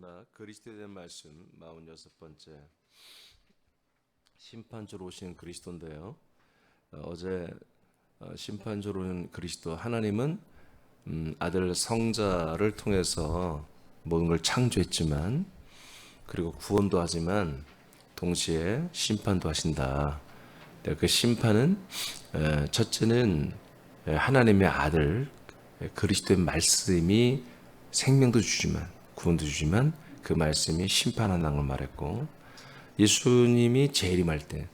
하나 그리스도에 대한 말씀 46번째 심판주로 오신 그리스도인데요. 어제 심판주로 오는 그리스도 하나님은 아들 성자를 통해서 모든 걸 창조했지만 그리고 구원도 하지만 동시에 심판도 하신다. 그 심판은 첫째는 하나님의 아들 그리스도의 말씀이 생명도 주지만 구원도 주지만 그 말씀이 심판한다는 걸 말했고, 예수님이 재림할 때,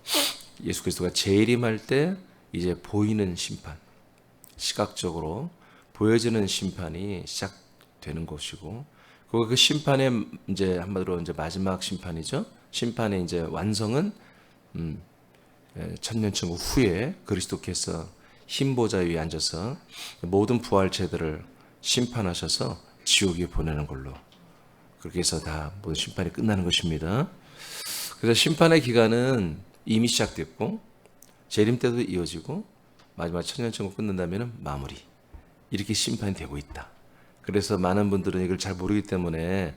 예수 그리스도가 재림할 때 이제 보이는 심판, 시각적으로 보여지는 심판이 시작되는 것이고, 그 심판의 이제 한마디로 이제 마지막 심판이죠. 심판의 이제 완성은 천년천국 후에 그리스도께서 흰 보좌 위에 앉아서 모든 부활체들을 심판하셔서 지옥에 보내는 걸로, 그렇게 해서 다 모든 심판이 끝나는 것입니다. 그래서 심판의 기간은 이미 시작됐고 재림 때도 이어지고 마지막 천년천국 끝난다면 마무리, 이렇게 심판이 되고 있다. 그래서 많은 분들은 이걸 잘 모르기 때문에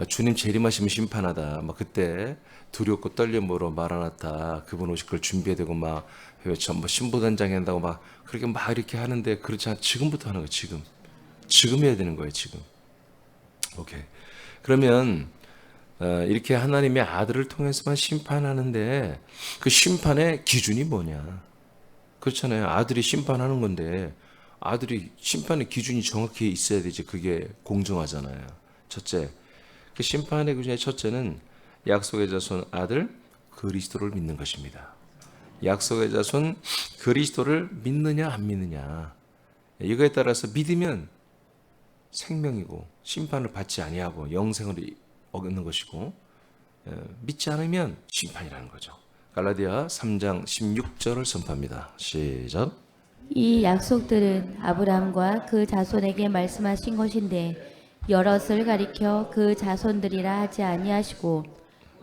주님 재림하시면 심판하다, 그때 두렵고 떨림으로 마라나타 그분 오실 걸 준비해야 되고 전부 신부단장에 한다고 그렇게 이렇게 하는데, 그렇지 않아. 지금부터 하는 거예요. 지금 해야 되는 거예요. 지금. 오케이. 그러면 이렇게 하나님의 아들을 통해서만 심판하는데 그 심판의 기준이 뭐냐? 그렇잖아요. 아들이 심판하는 건데 아들이 심판의 기준이 정확히 있어야 되지. 그게 공정하잖아요. 첫째, 그 심판의 기준의 첫째는 약속의 자손 아들 그리스도를 믿는 것입니다. 약속의 자손 그리스도를 믿느냐 안 믿느냐, 이거에 따라서 믿으면 생명이고 심판을 받지 아니하고 영생을 얻는 것이고, 믿지 않으면 심판이라는 거죠. 갈라디아 3장 16절을 선포합니다. 시작. 이 약속들은 아브라함과 그 자손에게 말씀하신 것인데 여럿을 가리켜 그 자손들이라 하지 아니하시고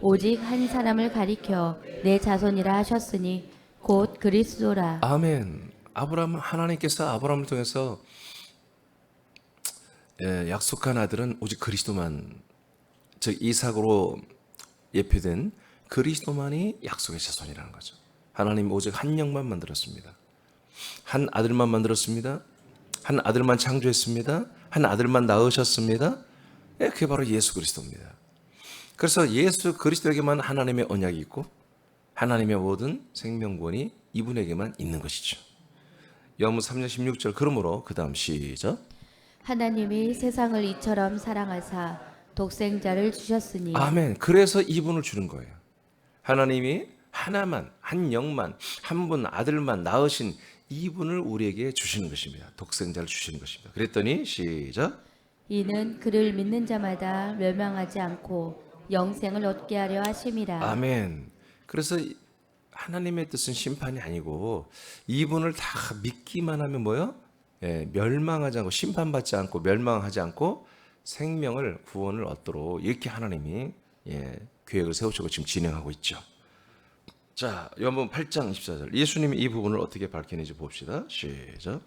오직 한 사람을 가리켜 내 자손이라 하셨으니 곧 그리스도라. 아멘. 하나님께서 아브라함을 통해서 약속한 아들은 오직 그리스도만, 즉 이삭으로 예표된 그리스도만이 약속의 자손이라는 거죠. 하나님 오직 한 영만 만들었습니다. 한 아들만 만들었습니다. 한 아들만 창조했습니다. 한 아들만 낳으셨습니다. 그게 바로 예수 그리스도입니다. 그래서 예수 그리스도에게만 하나님의 언약이 있고 하나님의 모든 생명권이 이분에게만 있는 것이죠. 요한복음 3장 16절. 그러므로 그 다음 시작. 하나님이 세상을 이처럼 사랑하사 독생자를 주셨으니. 아멘. 그래서 이분을 주는 거예요. 하나님이 하나만, 한 영만, 한 분 아들만 낳으신 이분을 우리에게 주시는 것입니다. 독생자를 주시는 것입니다. 그랬더니 시작. 이는 그를 믿는 자마다 멸망하지 않고 영생을 얻게 하려 하심이라. 아멘. 그래서 하나님의 뜻은 심판이 아니고 이분을 다 믿기만 하면 뭐요? 멸망하지 않고 심판받지 않고 멸망하지 않고 생명을 구원을 얻도록 이렇게 하나님이 계획을 세우시고 지금 진행하고 있죠. 자, 요한복음 8장 24절. 예수님이 이 부분을 어떻게 밝히는지 봅시다. 시작.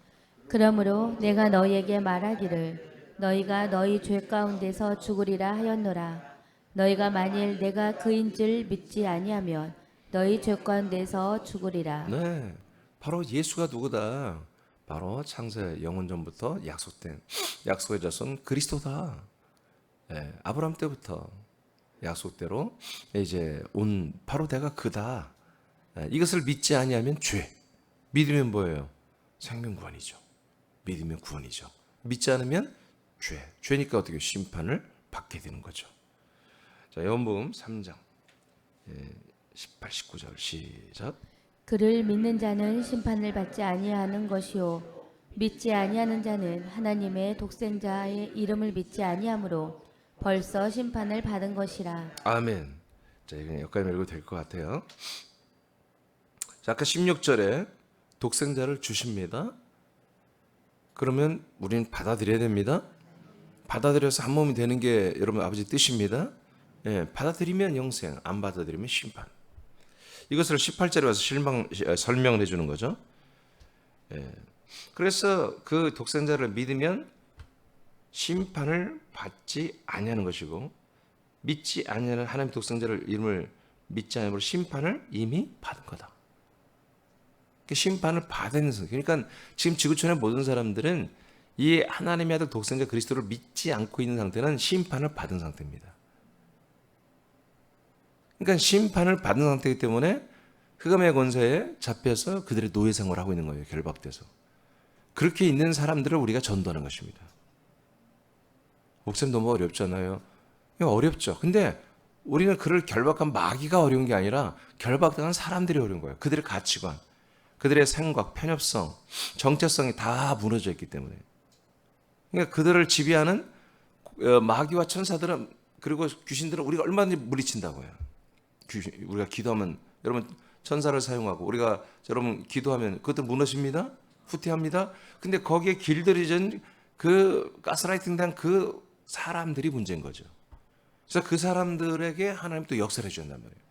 그러므로 내가 너희에게 말하기를 너희가 너희 죄 가운데서 죽으리라 하였노라. 너희가 만일 내가 그인 줄 믿지 아니하면 너희 죄 가운데서 죽으리라. 네, 바로 예수가 누구다? 바로 창세 영원전부터 약속된 약속의 자손 그리스도다. 아브라함 때부터 약속대로 이제 온 바로 내가 그다. 이것을 믿지 아니하면 죄, 믿으면 뭐예요? 생명구원이죠. 믿으면 구원이죠. 믿지 않으면 죄, 죄니까 어떻게 심판을 받게 되는 거죠. 자, 요한복음 3장 18, 19절 시작. 그를 믿는 자는 심판을 받지 아니하는 것이요 믿지 아니하는 자는 하나님의 독생자의 이름을 믿지 아니하므로 벌써 심판을 받은 것이라. 아멘. 자, 이건 여기까지 읽어도 될 것 같아요. 자, 아까 16절에 독생자를 주십니다. 그러면 우리는 받아들여야 됩니다. 받아들여서 한 몸이 되는 게 여러분 아버지 뜻입니다. 받아들이면 영생, 안 받아들이면 심판. 이것을 18절에 와서 설명을 해주는 거죠. 그래서 그 독생자를 믿으면 심판을 받지 아니하는 것이고 믿지 아니하는 하나님 독생자를 이름을 믿지 않으므로 심판을 이미 받은 거다. 심판을 받은 상태. 그러니까 지금 지구촌의 모든 사람들은 이 하나님의 아들 독생자 그리스도를 믿지 않고 있는 상태는 심판을 받은 상태입니다. 그러니까 심판을 받은 상태이기 때문에 흑암의 권세에 잡혀서 그들의 노예 생활을 하고 있는 거예요. 결박돼서. 그렇게 있는 사람들을 우리가 전도하는 것입니다. 목사님 너무 어렵잖아요. 어렵죠. 근데 우리는 그를 결박한 마귀가 어려운 게 아니라 결박당한 사람들이 어려운 거예요. 그들의 가치관, 그들의 생각, 편협성, 정체성이 다 무너져 있기 때문에. 그러니까 그들을 지배하는 마귀와 천사들은 그리고 귀신들은 우리가 얼마든지 물리친다고요. 우리가 기도하면 여러분 천사를 사용하고 우리가 여러분 기도하면 그것도 무너집니다. 후퇴합니다. 근데 거기에 길들여진 그 가스라이팅된 그 사람들이 문제인 거죠. 그래서 그 사람들에게 하나님 또 역사를 해주신단 말이에요.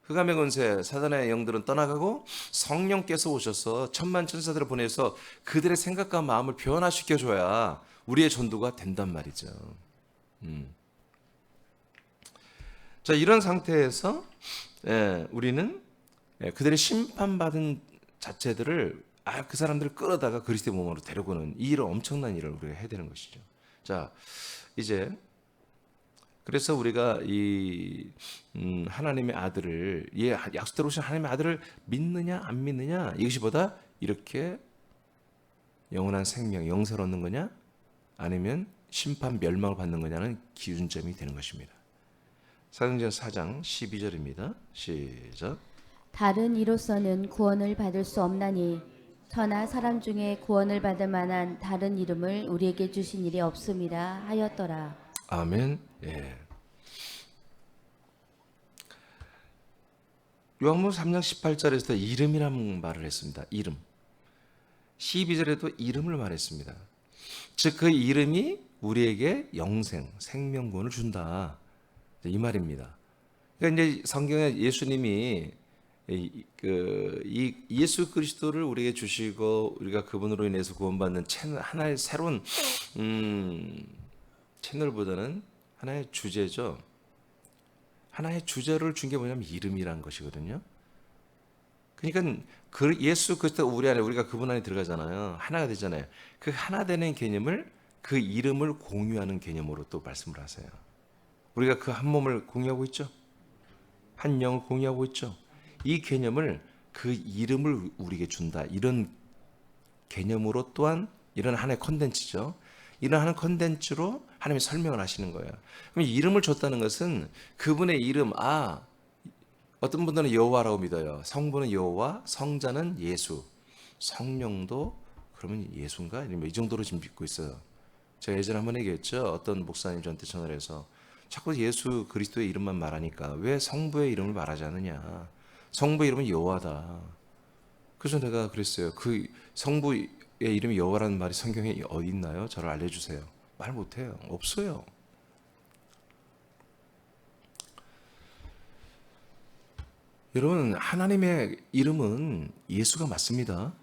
흑암의 권세, 사단의 영들은 떠나가고 성령께서 오셔서 천만 천사들을 보내서 그들의 생각과 마음을 변화시켜줘야 우리의 전도가 된단 말이죠. 자, 이런 상태에서 우리는 그들의 심판받은 자체들을 그 사람들을 끌어다가 그리스도의 몸으로 데려오는 이 일을 엄청난 일을 우리가 해야 되는 것이죠. 자, 이제 그래서 우리가 이 하나님의 아들을 약속대로 오신 하나님의 아들을 믿느냐 안 믿느냐 이것이 보다 이렇게 영원한 생명, 영생을 얻는 거냐 아니면 심판 멸망을 받는 거냐는 기준점이 되는 것입니다. 사도행전 4장 12절입니다. 시작. 다른 이로서는 구원을 받을 수 없나니 저나 사람 중에 구원을 받을 만한 다른 이름을 우리에게 주신 일이 없음이라 하였더라. 아멘. 예. 요한복음 3장 18절에서 이름이라는 말을 했습니다. 이름. 12절에도 이름을 말했습니다. 즉 그 이름이 우리에게 영생, 생명권을 준다. 이 말입니다. 그러니까 이제 성경에 예수님이 예수 그리스도를 우리에게 주시고 우리가 그분으로 인해서 구원받는 하나의 새로운 채널보다는 하나의 주제죠. 하나의 주제를 준 게 뭐냐면 이름이란 것이거든요. 그러니까 예수 그리스도 우리 안에 우리가 그분 안에 들어가잖아요. 하나가 되잖아요. 그 하나 되는 개념을 그 이름을 공유하는 개념으로 또 말씀을 하세요. 우리가 그 한 몸을 공유하고 있죠. 한 영을 공유하고 있죠. 이 개념을 그 이름을 우리에게 준다. 이런 개념으로 또한 이런 하나의 컨텐츠죠. 이런 하나의 컨텐츠로 하나님이 설명을 하시는 거예요. 그럼 이름을 줬다는 것은 그분의 이름, 어떤 분들은 여호와라고 믿어요. 성부는 여호와, 성자는 예수, 성령도 그러면 예수인가? 이 정도로 지금 믿고 있어요. 제가 예전에 한번 얘기했죠. 어떤 목사님 저한테 전화를 해서 자꾸 예수 그리스도의 이름만 말하니까 왜 성부의 이름을 말하지 않느냐. 성부의 이름은 여호와다. 그래서 내가 그랬어요. 그 성부의 이름이 여호와라는 말이 성경에 어디 있나요? 저를 알려주세요. 말 못해요. 없어요. 여러분 하나님의 이름은 예수가 맞습니다.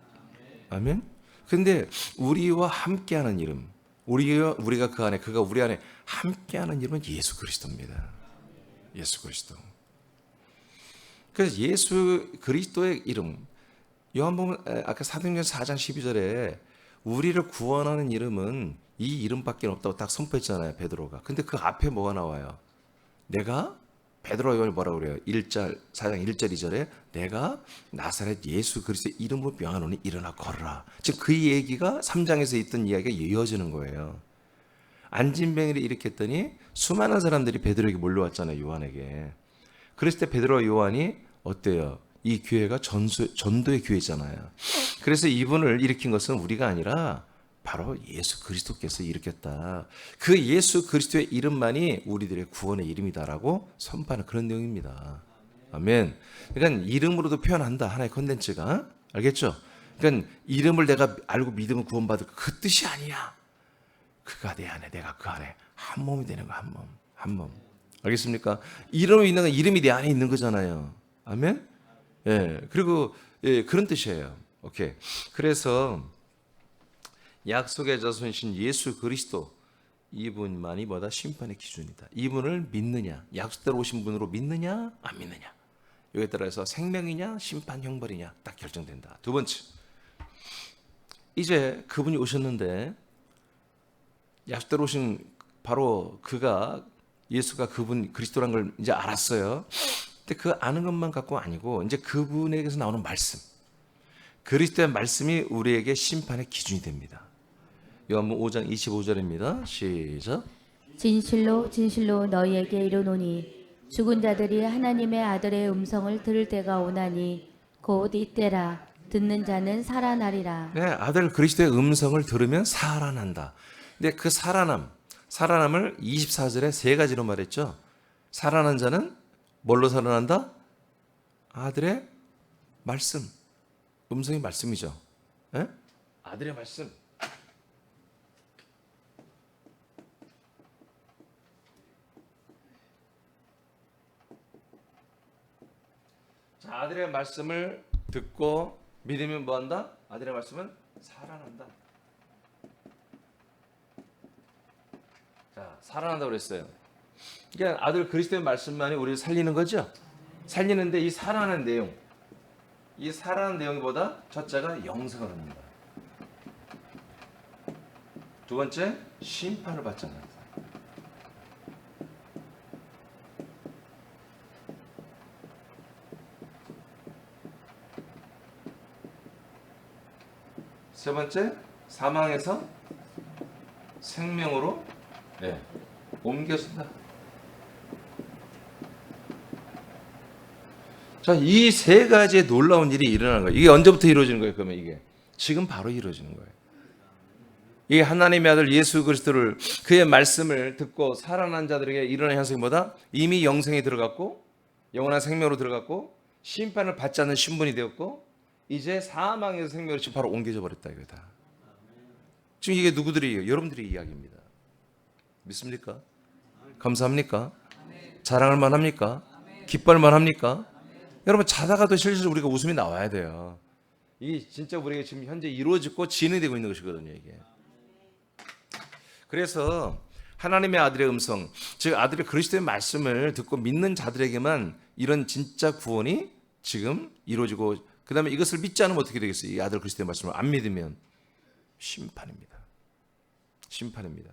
아멘. 근데 우리와 함께하는 이름, 우리가 그 안에 그가 우리 안에 함께하는 이름은 예수 그리스도입니다. 예수 그리스도. 그래서 예수 그리스도의 이름, 요한복음 아까 사도행전 4장 12절에 우리를 구원하는 이름은 이 이름밖에 없다고 딱 선포했잖아요, 베드로가. 근데 그 앞에 뭐가 나와요? 베드로가 뭐라고 그래요? 4장 1절 2절에 내가 나사렛 예수 그리스도의 이름으로 명하노니 일어나 걸어라. 지금 그 얘기가 3장에서 있던 이야기가 이어지는 거예요. 안진뱅이를 일으켰더니 수많은 사람들이 베드로에게 몰려왔잖아요, 요한에게. 그랬을 때 베드로와 요한이 어때요? 이 교회가 전도의 교회잖아요. 그래서 이분을 일으킨 것은 우리가 아니라 바로 예수 그리스도께서 일으켰다. 그 예수 그리스도의 이름만이 우리들의 구원의 이름이다라고 선포하는 그런 내용입니다. 아멘. 그러니까 이름으로도 표현한다. 하나의 컨텐츠가. 알겠죠? 그러니까 이름을 내가 알고 믿으면 구원받을 그 뜻이 아니야. 그가 내 안에 내가 그 안에 한 몸이 되는 거. 한 몸. 한 몸. 알겠습니까? 이름이 있는 건 이름이 내 안에 있는 거잖아요. 아멘. 예. 그리고 그런 뜻이에요. 오케이. 그래서 약속의 자손이신 예수 그리스도, 이분만이 뭐다? 심판의 기준이다. 이분을 믿느냐, 약속대로 오신 분으로 믿느냐, 안 믿느냐. 여기에 따라서 생명이냐, 심판, 형벌이냐 딱 결정된다. 두 번째, 이제 그분이 오셨는데 약속대로 오신 바로 그가 예수가 그분 그리스도란 걸 이제 알았어요. 근데 그 아는 것만 갖고 아니고 이제 그분에게서 나오는 말씀, 그리스도의 말씀이 우리에게 심판의 기준이 됩니다. 요한복음 5장 25절입니다. 시작. 진실로 진실로 너희에게 이르노니 죽은 자들이 하나님의 아들의 음성을 들을 때가 오나니 곧 이때라. 듣는 자는 살아나리라. 네, 아들 그리스도의 음성을 들으면 살아난다. 근데 그 살아남을 24절에 세 가지로 말했죠. 살아난 자는 뭘로 살아난다? 아들의 말씀. 음성이 말씀이죠. 네? 아들의 말씀. 자, 아들의 말씀을 듣고 믿으면 뭐한다? 아들의 말씀은 살아난다. 자, 살아난다고 그랬어요. 그러니까 아들 그리스도의 말씀만이 우리를 살리는 거죠. 살리는데 이 살아나는 내용, 이 살아나는 내용보다 첫째가 영생을 합니다. 두 번째, 심판을 받지 않는다. 세 번째, 사망에서 생명으로 옮겨진다. 자, 이 세 가지의 놀라운 일이 일어나는 거예요. 이게 언제부터 이루어지는 거예요? 그러면 이게 지금 바로 이루어지는 거예요. 이 하나님의 아들 예수 그리스도를 그의 말씀을 듣고 살아난 자들에게 일어난 현상이 뭐다? 이미 영생에 들어갔고 영원한 생명으로 들어갔고 심판을 받지 않는 신분이 되었고 이제 사망에서 생명으로 지금 바로 옮겨져 버렸다 이거다. 지금 이게 누구들이에요? 여러분들의 이야기입니다. 믿습니까? 감사합니까? 자랑할 만합니까? 기뻐할 만합니까? 여러분 자다가도 실실 우리가 웃음이 나와야 돼요. 이게 진짜 우리가 지금 현재 이루어지고 진행되고 있는 것이거든요. 이게. 그래서 하나님의 아들의 음성, 즉 아들의 그리스도의 말씀을 듣고 믿는 자들에게만 이런 진짜 구원이 지금 이루어지고 그 다음에 이것을 믿지 않으면 어떻게 되겠어요? 이 아들 그리스도의 말씀을 안 믿으면 심판입니다. 심판입니다.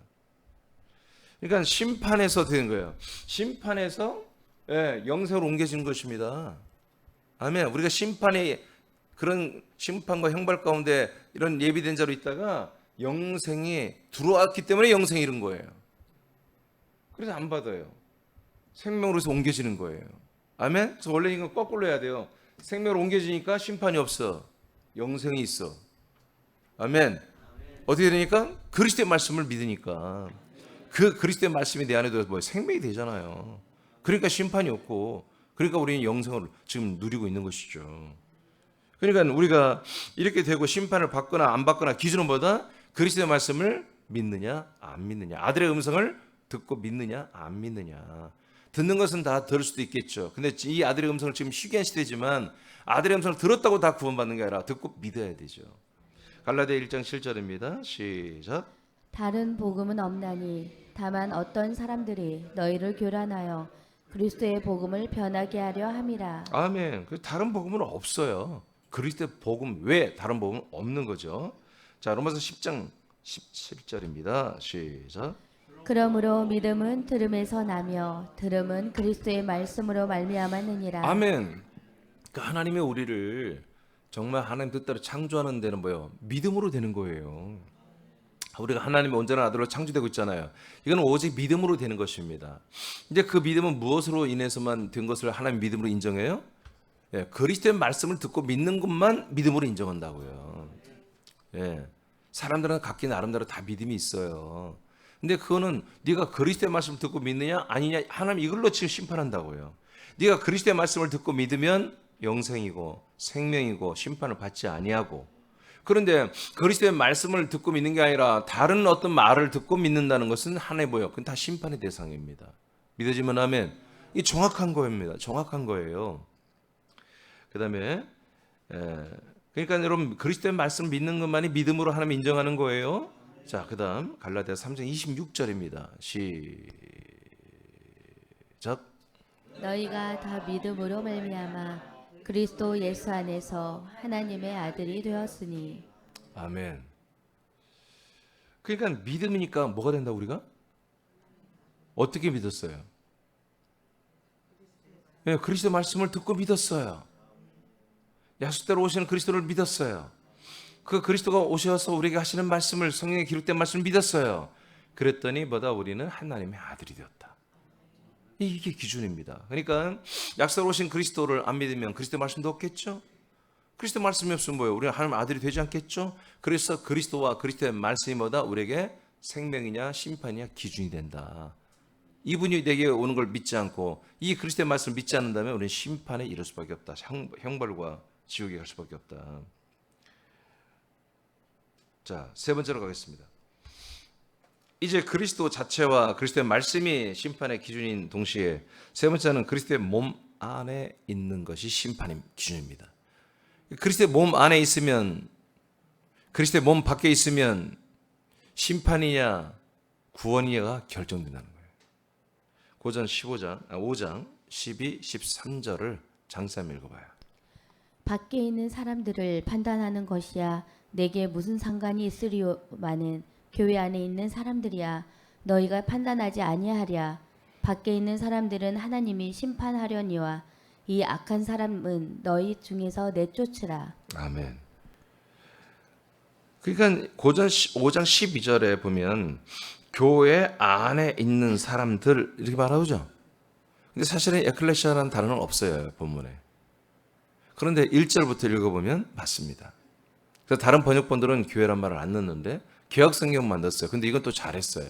그러니까 심판에서 되는 거예요. 심판에서 영생으로 옮겨지는 것입니다. 아멘. 우리가 심판의 그런 심판과 형벌 가운데 이런 예비된 자로 있다가 영생이 들어왔기 때문에 영생이 이른 거예요. 그래서 안 받아요. 생명으로서 옮겨지는 거예요. 아멘. 그래서 원래 이건 거꾸로 해야 돼요. 생명으로 옮겨지니까 심판이 없어. 영생이 있어. 아멘. 어떻게 되니까? 그리스도의 말씀을 믿으니까. 그 그리스도의 말씀이 내 안에 들어서 뭐 생명이 되잖아요. 그러니까 심판이 없고, 그러니까 우리는 영생을 지금 누리고 있는 것이죠. 그러니까 우리가 이렇게 되고 심판을 받거나 안 받거나 기준은 뭐다? 그리스도의 말씀을 믿느냐 안 믿느냐, 아들의 음성을 듣고 믿느냐 안 믿느냐. 듣는 것은 다 들을 수도 있겠죠. 근데 이 아들의 음성을 지금 시기한 시대지만 아들의 음성을 들었다고 다 구원받는 게 아니라 듣고 믿어야 되죠. 갈라디아 1장 7절입니다. 시작. 다른 복음은 없나니 다만 어떤 사람들이 너희를 교란하여 그리스도의 복음을 변하게 하려 함이라. 아멘. 다른 복음은 없어요. 그리스도의 복음 외에 다른 복음은 없는 거죠. 자, 로마서 10장 17절입니다. 시작. 그러므로 믿음은 들음에서 나며 들음은 그리스도의 말씀으로 말미암았느니라. 아멘. 하나님의 우리를 정말 하나님 뜻대로 창조하는 데는 뭐예요? 믿음으로 되는 거예요. 우리가 하나님의 온전한 아들로 창조되고 있잖아요. 이건 오직 믿음으로 되는 것입니다. 이제 그 믿음은 무엇으로 인해서만 된 것을 하나님 믿음으로 인정해요? 그리스도의 말씀을 듣고 믿는 것만 믿음으로 인정한다고요. 사람들은 각기 나름대로 다 믿음이 있어요. 근데 그거는 네가 그리스도의 말씀을 듣고 믿느냐 아니냐, 하나님 이걸로 지금 심판한다고요. 네가 그리스도의 말씀을 듣고 믿으면 영생이고 생명이고 심판을 받지 아니하고, 그런데 그리스도의 말씀을 듣고 믿는 게 아니라 다른 어떤 말을 듣고 믿는다는 것은 하나의 뭐예요? 그건 다 심판의 대상입니다. 믿어지면 아멘. 이 정확한 거입니다. 정확한 거예요. 그 다음에 그러니까 여러분 그리스도의 말씀을 믿는 것만이 믿음으로 하나님 인정하는 거예요. 자, 그다음 갈라디아 3장 26절입니다. 시작. 너희가 다 믿음으로 말미암아 그리스도 예수 안에서 하나님의 아들이 되었으니. 아멘. 그러니까 믿음이니까 뭐가 된다 우리가? 어떻게 믿었어요? 예, 그리스도 말씀을 듣고 믿었어요. 약속대로 오시는 그리스도를 믿었어요. 그 그리스도가 오셔서 우리에게 하시는 말씀을, 성경에 기록된 말씀을 믿었어요. 그랬더니 뭐다? 우리는 하나님의 아들이 되었다. 이게 기준입니다. 그러니까 약속으로 오신 그리스도를 안 믿으면 그리스도 말씀도 없겠죠? 그리스도 말씀이 없으면 뭐예요? 우리는 하나님의 아들이 되지 않겠죠? 그래서 그리스도와 그리스도의 말씀이 뭐다? 우리에게 생명이냐 심판이냐 기준이 된다. 이분이 내게 오는 걸 믿지 않고 이 그리스도의 말씀을 믿지 않는다면 우리는 심판에 이를 수밖에 없다. 형벌과 지옥에 갈 수밖에 없다. 자, 세 번째로 가겠습니다. 이제 그리스도 자체와 그리스도의 말씀이 심판의 기준인 동시에 세 번째는 그리스도의 몸 안에 있는 것이 심판의 기준입니다. 그리스도의 몸 안에 있으면, 그리스도의 몸 밖에 있으면 심판이냐 구원이냐가 결정된다는 거예요. 고전 5장 12, 13절을 장쌤 읽어봐요. 밖에 있는 사람들을 판단하는 것이야 내게 무슨 상관이 있으리요마는 교회 안에 있는 사람들이야 너희가 판단하지 아니하랴. 밖에 있는 사람들은 하나님이 심판하려니와 이 악한 사람은 너희 중에서 내쫓으라. 아멘. 그러니까 고전 5장 12절에 보면 교회 안에 있는 사람들 이렇게 말하죠. 근데 사실은 에클레시아라는 단어는 없어요, 본문에. 그런데 1절부터 읽어보면 맞습니다. 그래서 다른 번역본들은 교회란 말을 안 넣는데 개역성경만 넣었어요. 근데 이건 또 잘했어요.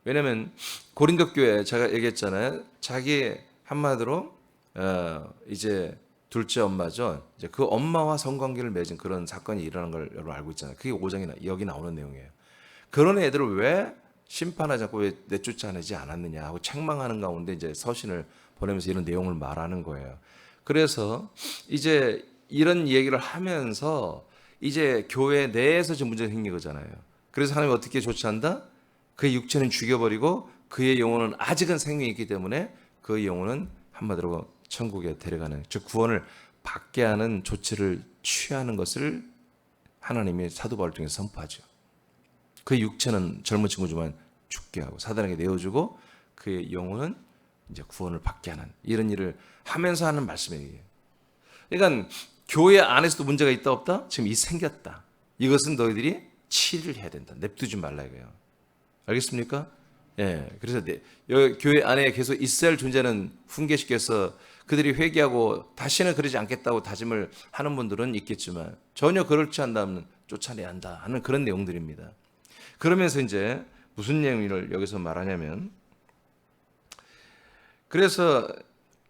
왜냐하면 고린도 교회 제가 얘기했잖아요. 자기 한마디로 이제 둘째 엄마죠. 이제 그 엄마와 성관계를 맺은 그런 사건이 일어난 걸 여러분 알고 있잖아요. 그게 5장에 여기 나오는 내용이에요. 그런 애들을 왜 심판하지 않고 왜 내쫓아내지 않았느냐 하고 책망하는 가운데 이제 서신을 보내면서 이런 내용을 말하는 거예요. 그래서 이제 이런 얘기를 하면서 이제 교회 내에서 지금 문제가 생긴 거잖아요. 그래서 하나님이 어떻게 조치한다? 그의 육체는 죽여버리고 그의 영혼은 아직은 생명이 있기 때문에 그의 영혼은 한마디로 천국에 데려가는, 즉 구원을 받게 하는 조치를 취하는 것을 하나님이 사도 바울 통해서 선포하죠. 그의 육체는 젊은 친구지만 죽게 하고 사단에게 내어주고 그의 영혼은 이제 구원을 받게 하는 이런 일을 하면서 하는 말씀이에요. 그러니까 교회 안에서도 문제가 있다 없다? 지금 이 생겼다. 이것은 너희들이 치료를 해야 된다. 냅두지 말라 이거예요. 알겠습니까? 예. 그래서 교회 안에 계속 있어야 할 존재는 훈계시켜서 그들이 회개하고 다시는 그러지 않겠다고 다짐을 하는 분들은 있겠지만 전혀 그렇지 않다면 쫓아내야 한다 하는 그런 내용들입니다. 그러면서 이제 무슨 내용을 여기서 말하냐면, 그래서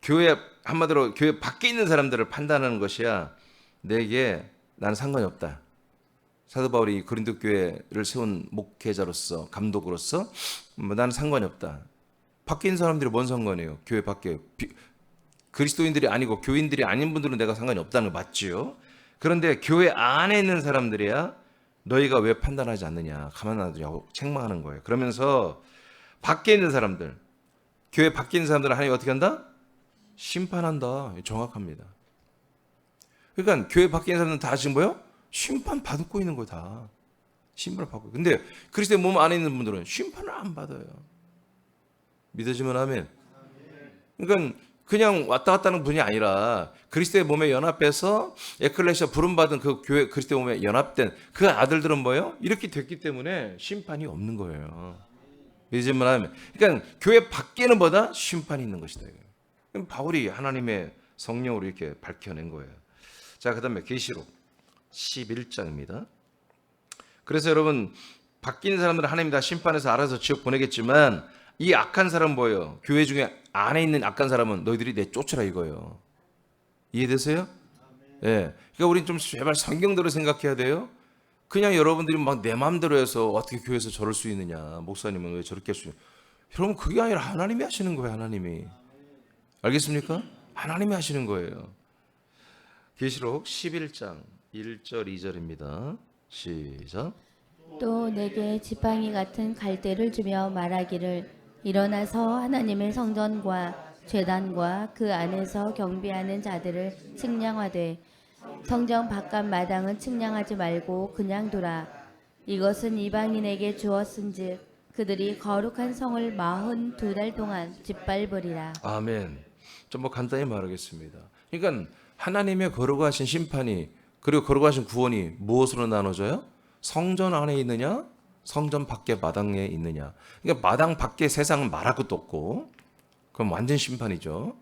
교회 한마디로 교회 밖에 있는 사람들을 판단하는 것이야 내게 나는 상관이 없다. 사도 바울이 고린도 교회를 세운 목회자로서 감독으로서 나는 상관이 없다. 밖에 있는 사람들이 뭔 상관이에요? 교회 밖에 그리스도인들이 아니고 교인들이 아닌 분들은 내가 상관이 없다는 거 맞지요? 그런데 교회 안에 있는 사람들이야 너희가 왜 판단하지 않느냐, 가만 놔두냐고 책망하는 거예요. 그러면서 밖에 있는 사람들, 교회 밖에 있는 사람들은 하나님 어떻게 한다? 심판한다. 정확합니다. 그러니까 교회 밖에 있는 사람들은 다 지금 뭐요? 심판 받고 있는 거예요. 다 심판을 받고. 근데 그리스도의 몸 안에 있는 분들은 심판을 안 받아요. 믿어지면 아멘. 그러니까 그냥 왔다 갔다 하는 분이 아니라 그리스도의 몸에 연합해서 에클레시아 부름받은 그 교회 그리스도의 몸에 연합된 그 아들들은 뭐예요? 이렇게 됐기 때문에 심판이 없는 거예요. 믿어지면 아멘. 그러니까 교회 밖에는 뭐다? 심판이 있는 것이다. 그럼 바울이 하나님의 성령으로 이렇게 밝혀낸 거예요. 자, 그 다음에 계시록 11장입니다. 그래서 여러분, 바뀐 사람들은 하나님이 다 심판해서 알아서 지옥 보내겠지만 이 악한 사람 뭐예요? 교회 중에 안에 있는 악한 사람은 너희들이 내쫓으라 이거예요. 이해되세요? 예. 네. 그러니까 우린 좀 제발 성경대로 생각해야 돼요. 그냥 여러분들이 막 내 마음대로 해서 어떻게 교회에서 저럴 수 있느냐, 목사님은 왜 저렇게 할 수 있느냐. 여러분, 그게 아니라 하나님이 하시는 거예요. 하나님이. 알겠습니까? 하나님이 하시는 거예요. 계시록 11장 1절 2절입니다. 시작. 또 내게 지팡이 같은 갈대를 주며 말하기를 일어나서 하나님의 성전과 제단과 그 안에서 경배하는 자들을 측량하되 성전 바깥 마당은 측량하지 말고 그냥 두라. 이것은 이방인에게 주었은즉 그들이 거룩한 성을 42달 동안 짓밟으리라. 아멘. 좀 뭐 간단히 말하겠습니다. 그러니까 하나님의 거룩하신 심판이 그리고 거룩하신 구원이 무엇으로 나눠져요? 성전 안에 있느냐? 성전 밖에 마당에 있느냐? 그러니까 마당 밖에 세상은 말할 것도 없고 그럼 완전 심판이죠.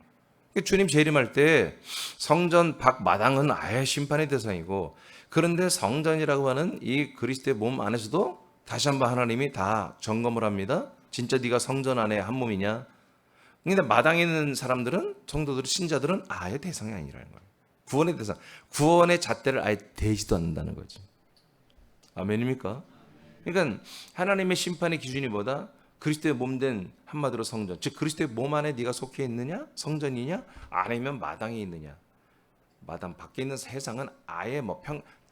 그러니까 주님 재림할 때 성전 밖 마당은 아예 심판의 대상이고 그런데 성전이라고 하는 이 그리스도의 몸 안에서도 다시 한번 하나님이 다 점검을 합니다. 진짜 네가 성전 안에 한 몸이냐? 근데 마당에 있는 사람들은 성도들, 신자들은 아예 대상이 아니라는 거예요. 구원의 대상, 구원의 잣대를 아예 대지도 않는다는 거지. 아멘입니까? 그러니까 하나님의 심판의 기준이 뭐다? 그리스도의 몸된 한마디로 성전, 즉 그리스도의 몸 안에 네가 속해 있느냐? 성전이냐? 아니면 마당에 있느냐? 마당 밖에 있는 세상은 아예 뭐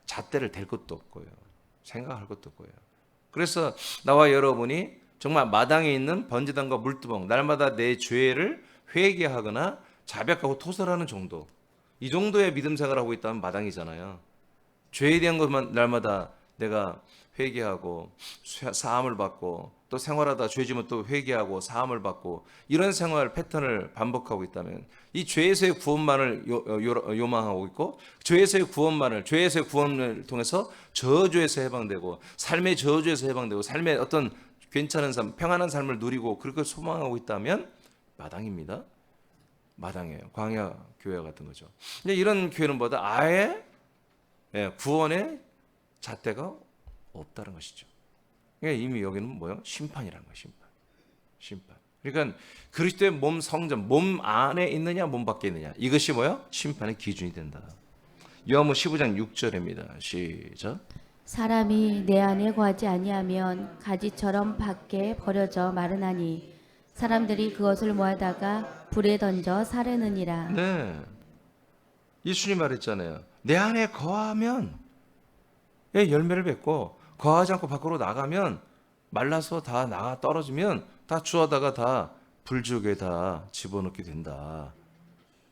잣대를 댈 것도 없고요. 생각할 것도 없고요. 그래서 나와 여러분이 정말 마당에 있는 번제단과 물두멍, 날마다 내 죄를 회개하거나 자백하고 토설하는 정도, 이 정도의 믿음 생활을 하고 있다면 마당이잖아요. 죄에 대한 것만 날마다 내가 회개하고 사함을 받고 또 생활하다 죄 지면 또 회개하고 사함을 받고 이런 생활 패턴을 반복하고 있다면 이 죄에서의 구원만을 요망하고 있고 죄에서의 구원을 통해서 저주에서 해방되고 삶의 저주에서 해방되고 삶의 어떤 괜찮은 삶, 평안한 삶을 누리고 그렇게 소망하고 있다면 마당입니다. 마당이에요. 광야 교회 같은 거죠. 근데 이런 교회는 뭐다? 아예 구원의 잣대가 없다는 것이죠. 그러니까 이미 여기는 뭐예요? 심판이라는 거예요. 심판. 그러니까 그리스도의 몸 성전, 몸 안에 있느냐, 몸 밖에 있느냐. 이것이 뭐예요? 심판의 기준이 된다. 요한복음 15장 6절입니다. 시작. 사람이 내 안에 거하지 아니하면 가지처럼 밖에 버려져 마르나니 사람들이 그것을 모아다가 불에 던져 사르느니라. 네. 예수님 말했잖아요. 내 안에 거하면 열매를 맺고 거하지 않고 밖으로 나가면 말라서 다 나가 떨어지면 다 주워다가 다 불지옥에 다 집어넣게 된다.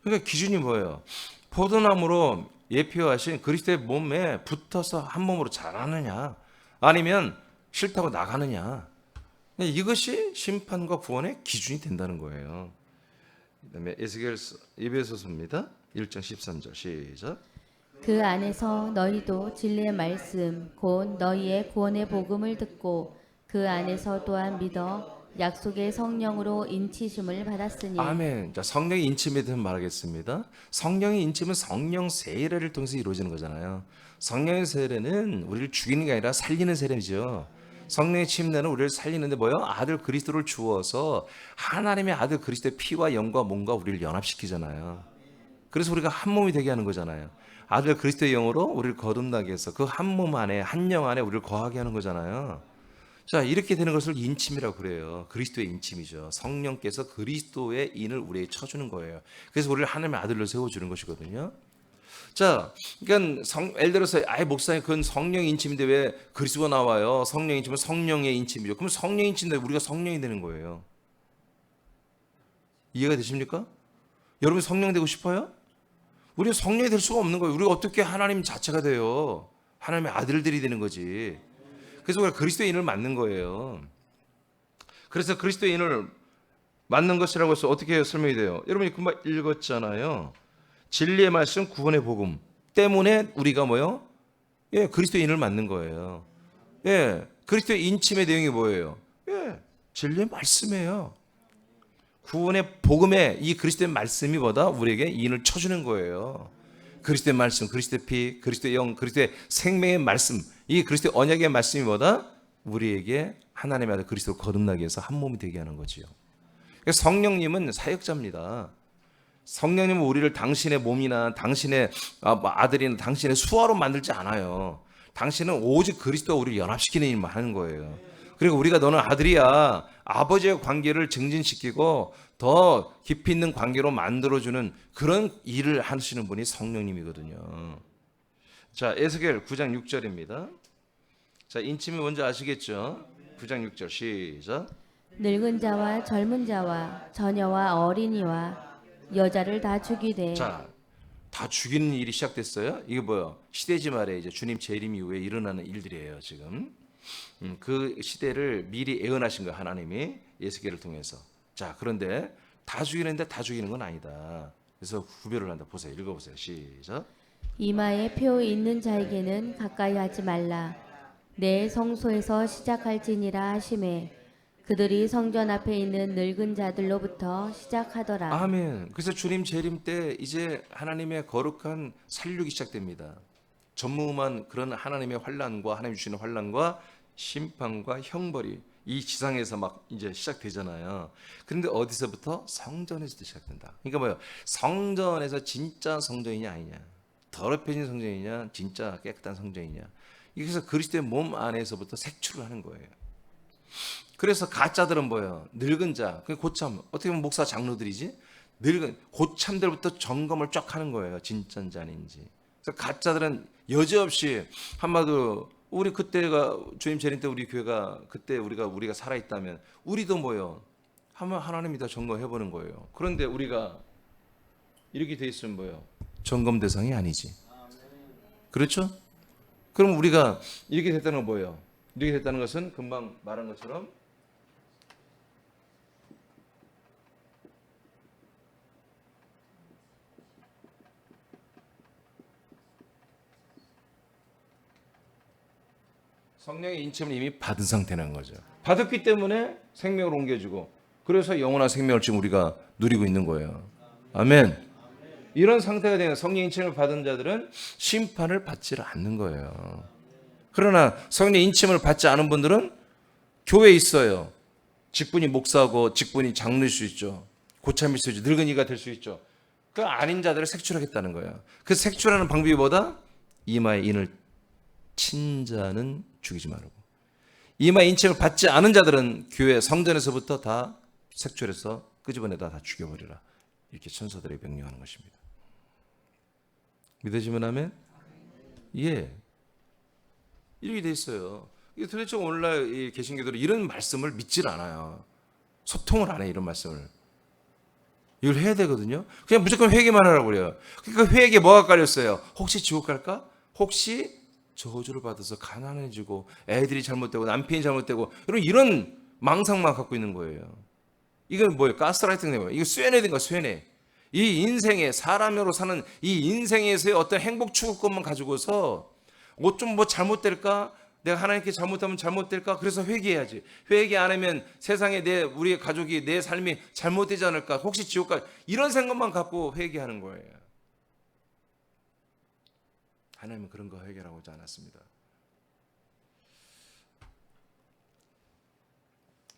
그러니까 기준이 뭐예요? 포도나무로 예표하신 그리스도의 몸에 붙어서 한 몸으로 자라느냐 아니면 싫다고 나가느냐, 이것이 심판과 구원의 기준이 된다는 거예요. 그다음에 에베소서입니다. 1장 13절 시작. 그 안에서 너희도 진리의 말씀 곧 너희의 구원의 복음을 듣고 그 안에서 또한 믿어 약속의 성령으로 인치심을 받았으니. 아멘. 자, 성령의 인침에 대해 말하겠습니다. 성령의 인침은 성령 세례를 통해서 이루어지는 거잖아요. 성령의 세례는 우리를 죽이는 게 아니라 살리는 세례죠. 성령의 침례는 우리를 살리는데 뭐요? 아들 그리스도를 주어서 하나님의 아들 그리스도의 피와 영과 몸과 우리를 연합시키잖아요. 그래서 우리가 한 몸이 되게 하는 거잖아요. 아들 그리스도의 영으로 우리를 거듭나게 해서 그 한 몸 안에, 한 영 안에 우리를 거하게 하는 거잖아요. 자, 이렇게 되는 것을 인침이라고 그래요. 그리스도의 인침이죠. 성령께서 그리스도의 인을 우리에게 쳐주는 거예요. 그래서 우리를 하나님의 아들로 세워주는 것이거든요. 자, 그러니까 예를 들어서 아예 목사님 그건 성령 인침인데 왜 그리스도가 나와요? 성령 인침은 성령의 인침이죠. 그럼 성령 인침인데 우리가 성령이 되는 거예요. 이해가 되십니까? 여러분 성령 되고 싶어요? 우리는 성령이 될 수가 없는 거예요. 우리가 어떻게 하나님 자체가 돼요? 하나님의 아들들이 되는 거지. 그래서 우리가 그리스도의 인을 맞는 거예요. 그래서 그리스도의 인을 맞는 것이라고 해서 어떻게 설명이 돼요? 여러분이 금방 읽었잖아요. 진리의 말씀, 구원의 복음 때문에 우리가 뭐요? 그리스도의 인을 맞는 거예요. 그리스도의 인침의 내용이 뭐예요? 진리의 말씀이에요. 구원의 복음에 이 그리스도의 말씀이 뭐다? 우리에게 인을 쳐주는 거예요. 그리스도의 말씀, 그리스도의 피, 그리스도의 영, 그리스도의 생명의 말씀, 이 그리스도의 언약의 말씀이 뭐다? 우리에게 하나님의 아들 그리스도를 거듭나게 해서 한 몸이 되게 하는 거지요. 성령님은 사역자입니다. 성령님은 우리를 당신의 몸이나 당신의 아들이나 당신의 수하로 만들지 않아요. 당신은 오직 그리스도와 우리를 연합시키는 일만 하는 거예요. 그리고 우리가 너는 아들이야, 아버지의 관계를 증진시키고 더 깊이 있는 관계로 만들어주는 그런 일을 하시는 분이 성령님이거든요. 자, 에스겔 9장 6절입니다. 자, 인침이 뭔지 아시겠죠? 9장 6절 시작. 늙은 자와 젊은 자와 처녀와 어린이와 여자를 다 죽이되 자, 다 죽이는 일이 시작됐어요. 이게 뭐요? 시대지 말에 이제 주님 재림 이후에 일어나는 일들이에요. 지금 그 시대를 미리 예언하신 거예요. 하나님이 예수께를 통해서. 자, 그런데 다 죽이는데 다 죽이는 건 아니다. 그래서 구별을 한다. 보세요. 읽어보세요. 시작. 이마에 표 있는 자에게는 가까이 하지 말라. 내 성소에서 시작할지니라 하심에 그들이 성전 앞에 있는 늙은 자들로부터 시작하더라. 아멘. 그래서 주님 재림 때 이제 하나님의 거룩한 살육이 시작됩니다. 전무후무한 그런 하나님의 환란과 하나님 주시는 환란과 심판과 형벌이 이 지상에서 막 이제 시작되잖아요. 그런데 어디서부터? 성전에서부터 시작된다. 그러니까 뭐예요? 성전에서 진짜 성전이냐 아니냐, 더럽혀진 성전이냐, 진짜 깨끗한 성전이냐. 그래서 그리스도의 몸 안에서부터 색출을 하는 거예요. 그래서 가짜들은 뭐예요? 늙은 자, 그 고참, 어떻게 보면 목사 장로들이지? 늙은 고참들부터 점검을 쫙 하는 거예요. 진짜인지 아닌지. 그래서 가짜들은 여지없이 한마디로 우리 그때가 주님 재림 때 우리 교회가 그때 우리가 살아 있다면 우리도 뭐예요? 한번 하나님이 다 점검해 보는 거예요. 그런데 우리가 이렇게 돼 있으면 뭐예요? 점검 대상이 아니지. 그렇죠? 그럼 우리가 이렇게 됐다는 건 뭐예요? 이렇게 됐다는 것은 금방 말한 것처럼 성령의 인침을 이미 받은 상태라는 거죠. 받았기 때문에 생명을 옮겨주고 그래서 영원한 생명을 지금 우리가 누리고 있는 거예요. 아멘. 이런 상태가 되는 성령 인침을 받은 자들은 심판을 받지 않는 거예요. 그러나 성령 인침을 받지 않은 분들은 교회에 있어요. 직분이 목사고 직분이 장로일 수 있죠. 고참일 수 있죠. 늙은이가 될 수 있죠. 그 아닌 자들을 색출하겠다는 거예요. 그 색출하는 방법이 뭐다? 이마에 인을 친 자는 죽이지 말고, 이마에 인침을 받지 않은 자들은 교회 성전에서부터 다 색출해서 끄집어내다 다 죽여버리라. 이렇게 천사들에게 명령하는 것입니다. 믿어지면 하면? 예. 이렇게 돼 있어요. 도대체 오늘날 이 개신교들은 이런 말씀을 믿질 않아요. 소통을 안 해, 이런 말씀을. 이걸 해야 되거든요. 그냥 무조건 회개만 하라고 그래요. 그러니까 회개에 뭐가 깔렸어요? 혹시 지옥 갈까? 혹시 저주를 받아서 가난해지고 애들이 잘못되고 남편이 잘못되고 이런 망상만 갖고 있는 거예요. 이건 뭐예요? 가스라이팅인 거예요. 이거 쇠뇌된 거야, 쇠뇌. 이 인생에 사람으로 사는 이 인생에서의 어떤 행복 추구권만 가지고서 좀 뭐 잘못될까? 내가 하나님께 잘못하면 잘못될까? 그래서 회개해야지. 회개 안 하면 세상에 우리 가족이 내 삶이 잘못되지 않을까? 혹시 지옥 갈 이런 생각만 갖고 회개하는 거예요. 하나님은 그런 거 해결하고자 않았습니다.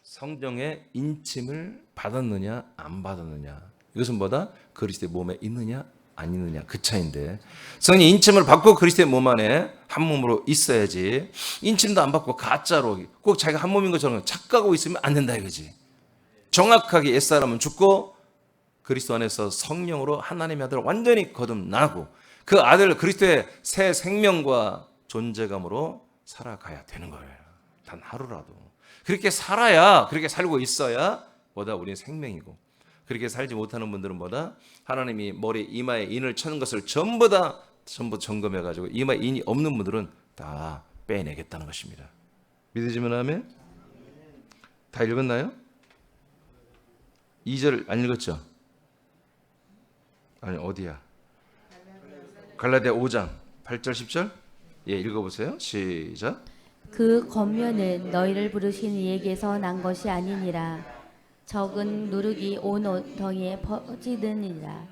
성령의 인침을 받았느냐 안 받았느냐, 이것은 뭐다? 그리스도의 몸에 있느냐 안 있느냐, 그 차이인데, 성령 인침을 받고 그리스도의 몸 안에 한 몸으로 있어야지, 인침도 안 받고 가짜로 꼭 자기가 한 몸인 것처럼 착각하고 있으면 안 된다 이거지. 정확하게 옛사람은 죽고 그리스도 안에서 성령으로 하나님의 아들을 완전히 거듭나고 그 아들 그리스도의 새 생명과 존재감으로 살아가야 되는 거예요. 단 하루라도 그렇게 살아야, 그렇게 살고 있어야 뭐다? 우리는 생명이고, 그렇게 살지 못하는 분들은 뭐다? 하나님이 머리 이마에 인을 쳐는 것을 전부 점검해 가지고 이마에 인이 없는 분들은 다 빼내겠다는 것입니다. 믿으시면 하면? 다 읽었나요? 2절 안 읽었죠? 아니 어디야? 갈라디아 5장 8절 10절? 예, 읽어보세요. 시작. 그 권면은 너희를 부르신 이에게서 난 것이 아니니라. 적은 누룩이 온 덩이에 퍼지느니라.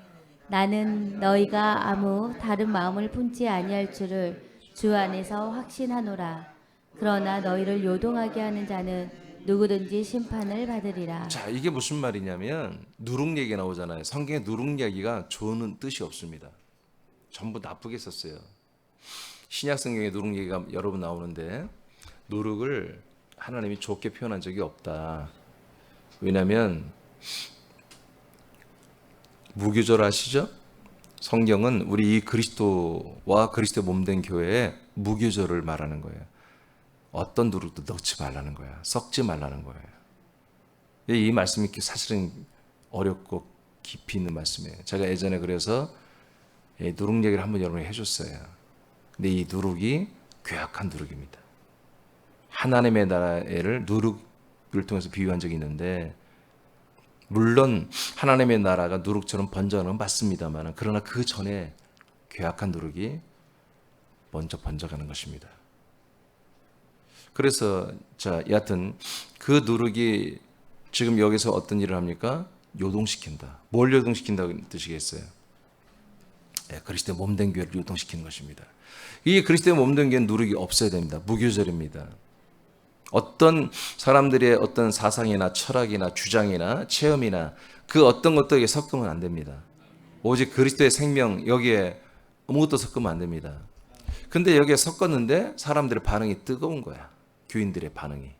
나는 너희가 아무 다른 마음을 품지 아니할 줄을 주 안에서 확신하노라. 그러나 너희를 요동하게 하는 자는 누구든지 심판을 받으리라. 자, 이게 무슨 말이냐면 누룩 얘기 나오잖아요. 성경에 누룩 얘기가 좋은 뜻이 없습니다. 전부 나쁘게 썼어요. 신약 성경에 누룩 얘기가 여러 번 나오는데 누룩을 하나님이 좋게 표현한 적이 없다. 왜냐하면 무교절 아시죠? 성경은 우리 이 그리스도와 그리스도의 몸된 교회에 무교절을 말하는 거예요. 어떤 누룩도 넣지 말라는 거야. 섞지 말라는 거예요. 이 말씀이 사실은 어렵고 깊이 있는 말씀이에요. 제가 예전에 그래서 누룩 얘기를 한번 여러분에게 해줬어요. 근데 이 누룩이 괴악한 누룩입니다. 하나님의 나라를 누룩을 통해서 비유한 적이 있는데, 물론 하나님의 나라가 누룩처럼 번져가는 건 맞습니다만, 그러나 그 전에 괴악한 누룩이 먼저 번져가는 것입니다. 그래서 여하튼 그 누룩이 지금 여기서 어떤 일을 합니까? 요동시킨다. 뭘 요동시킨다고 뜻이겠어요? 그리스도의 몸된 교회를 요동시키는 것입니다. 이 그리스도의 몸된 교회는 누룩이 없어야 됩니다. 무교절입니다. 어떤 사람들의 어떤 사상이나 철학이나 주장이나 체험이나 그 어떤 것들에게 섞으면 안 됩니다. 오직 그리스도의 생명, 여기에 아무것도 섞으면 안 됩니다. 근데 여기에 섞었는데 사람들의 반응이 뜨거운 거야. 교인들의 반응이.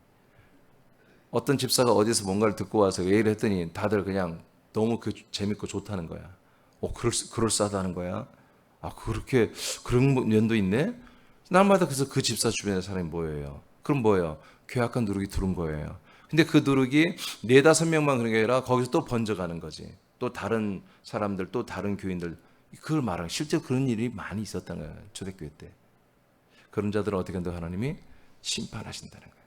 어떤 집사가 어디서 뭔가를 듣고 와서 얘기를 했더니 다들 그냥 너무 재밌고 좋다는 거야. 그럴싸하다는 거야. 그렇게 그런 면도 있네. 날마다 그래서 그 집사 주변에 사람이 모여요. 그럼 뭐예요? 괴악한 누룩이 들어온 거예요. 근데 그 누룩이 4-5명만 그런 게 아니라 거기서 또 번져가는 거지. 또 다른 사람들, 또 다른 교인들, 그걸 말하는, 실제로 그런 일이 많이 있었던 거예요. 초대교회 때. 그런 자들은 어떻게 한다고 하나님이 심판하신다는 거예요.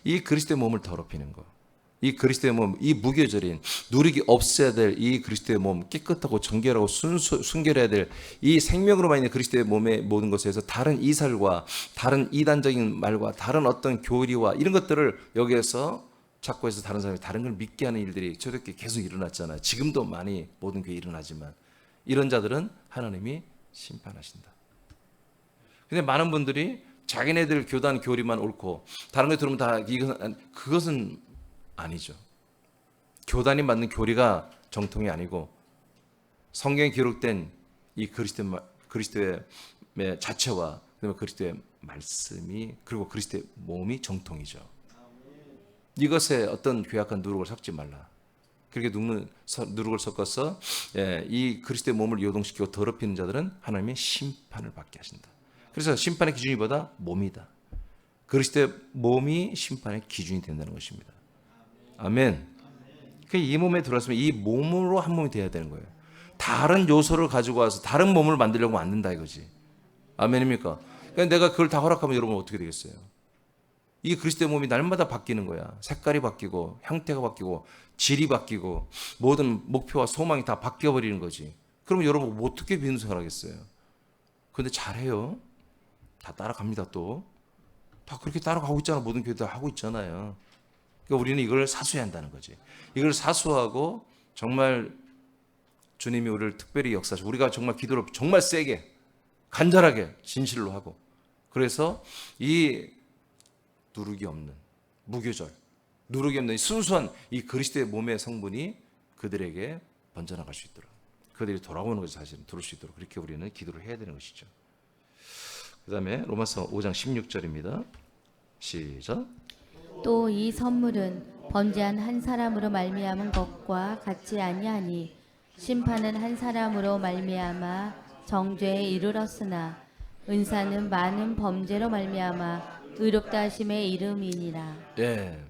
이 그리스도의 몸을 더럽히는 거, 이 그리스도의 몸, 이 무교절인 누룩이 없어야 될 이 그리스도의 몸, 깨끗하고 정결하고 순결해야 될 이 생명으로만 있는 그리스도의 몸의 모든 것에서 다른 이설과 다른 이단적인 말과 다른 어떤 교리와 이런 것들을 여기에서 찾고 해서 다른 사람이 다른 걸 믿게 하는 일들이 초대교회에 계속 일어났잖아요. 지금도 많이 모든 교회에 일어나지만 이런 자들은 하나님이 심판하신다. 근데 많은 분들이 자기네들 교단 교리만 옳고 다른 거 들으면 다 그것은 아니죠. 교단이 만든 교리가 정통이 아니고 성경에 기록된 이 그리스도의 자체와 그다음에 그리스도의 말씀이 그리고 그리스도의 몸이 정통이죠. 이것에 어떤 괴악한 누룩을 섞지 말라. 그렇게 누룩을 섞어서 이 그리스도의 몸을 요동시키고 더럽히는 자들은 하나님의 심판을 받게 하신다. 그래서 심판의 기준이 뭐다? 몸이다. 그리스도의 몸이 심판의 기준이 된다는 것입니다. 아멘. 이 몸에 들어왔으면 이 몸으로 한 몸이 돼야 되는 거예요. 다른 요소를 가지고 와서 다른 몸을 만들려고 만든다 이거지. 아멘입니까? 그러니까 내가 그걸 다 허락하면 여러분 어떻게 되겠어요? 이 그리스도의 몸이 날마다 바뀌는 거야. 색깔이 바뀌고 형태가 바뀌고 질이 바뀌고 모든 목표와 소망이 다 바뀌어버리는 거지. 그러면 여러분 어떻게 비누생활 하겠어요? 근데 잘해요. 다 따라갑니다 또. 다 그렇게 따라가고 있잖아. 모든 교회들 하고 있잖아요. 그러니까 우리는 이걸 사수해야 한다는 거지. 이걸 사수하고 정말 주님이 우리를 특별히 역사하시고 우리가 정말 기도를 정말 세게 간절하게 진실로 하고 그래서 이 누룩이 없는 무교절, 누룩이 없는 순수한 이 그리스도의 몸의 성분이 그들에게 번져나갈 수 있도록 그들이 돌아오는 것을 사실은 들을 수 있도록 그렇게 우리는 기도를 해야 되는 것이죠. 그 다음에 로마서 5장 16절입니다. 시작. 또 이 선물은 범죄한 한 사람으로 말미암은 것과 같지 아니하니 심판은 한 사람으로 말미암아 정죄에 이르렀으나 은사는 많은 범죄로 말미암아 의롭다 하심의 이름이니라. 예.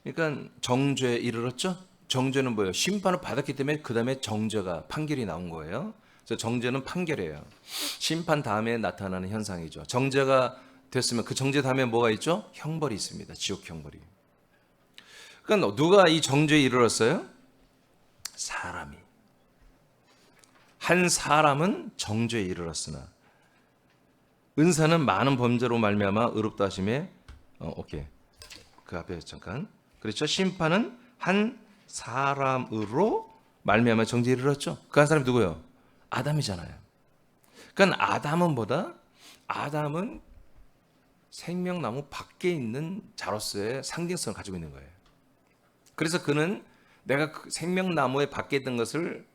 그러니까 정죄에 이르렀죠. 정죄는 뭐예요? 심판을 받았기 때문에 그 다음에 정죄가 판결이 나온 거예요. 그래서 정죄는 판결이에요. 심판 다음에 나타나는 현상이죠. 정죄가 됐으면 그 정죄 다음에 뭐가 있죠? 형벌이 있습니다. 지옥 형벌이. 그러니까 누가 이 정죄에 이르렀어요? 사람이. 한 사람은 정죄에 이르렀으나 은사는 많은 범죄로 말미암아 의롭다 하심에 오케이. 그 앞에 잠깐. 그렇죠? 심판은 한 사람으로 말미암아 정죄에 이르렀죠. 그 한 사람이 누구예요? 아담이잖아요. 그러니까 아담은 생명나무 밖에 있는 자로서의 상징성을 가지고 있는 거예요. 그래서 그는 내가 그 생명나무의 밖에 있던 것을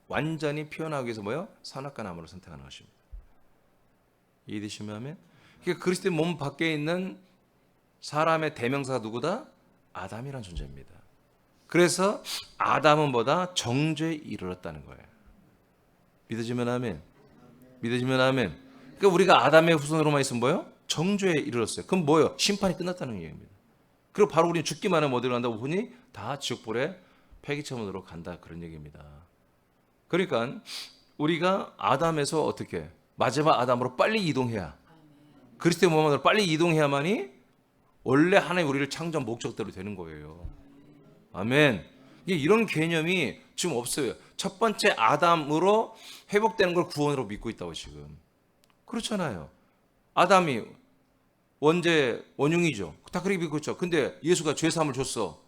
완전히 표현하기 위해서 뭐예요? 선악과 나무를 선택하는 것입니다. 이해되시면 하면? 그러니까 그리스도의 몸 밖에 있는 사람의 대명사가 누구다? 아담이란 존재입니다. 그래서 아담은 뭐다? 정죄에 이르렀다는 거예요. 믿어지면 아멘. 믿어지면 아멘. 그러니까 우리가 아담의 후손으로만 있으면 뭐예요? 정죄에 이르렀어요. 그럼 뭐예요? 심판이 끝났다는 얘기입니다. 그리고 바로 우리는 죽기만 하면 어디로 간다고 보니 다 지옥불에 폐기처분으로 간다 그런 얘기입니다. 그러니까 우리가 아담에서 어떻게 마지막 아담으로 빨리 이동해야 그리스도의 몸으로 빨리 이동해야만이 원래 하나님 우리를 창조한 목적대로 되는 거예요. 아멘. 이런 개념이 지금 없어요. 첫 번째 아담으로 회복되는 걸 구원으로 믿고 있다고 지금. 그렇잖아요. 아담이 원죄 원흉이죠. 다 그렇게 믿고 있죠. 근데 예수가 죄사함을 줬어.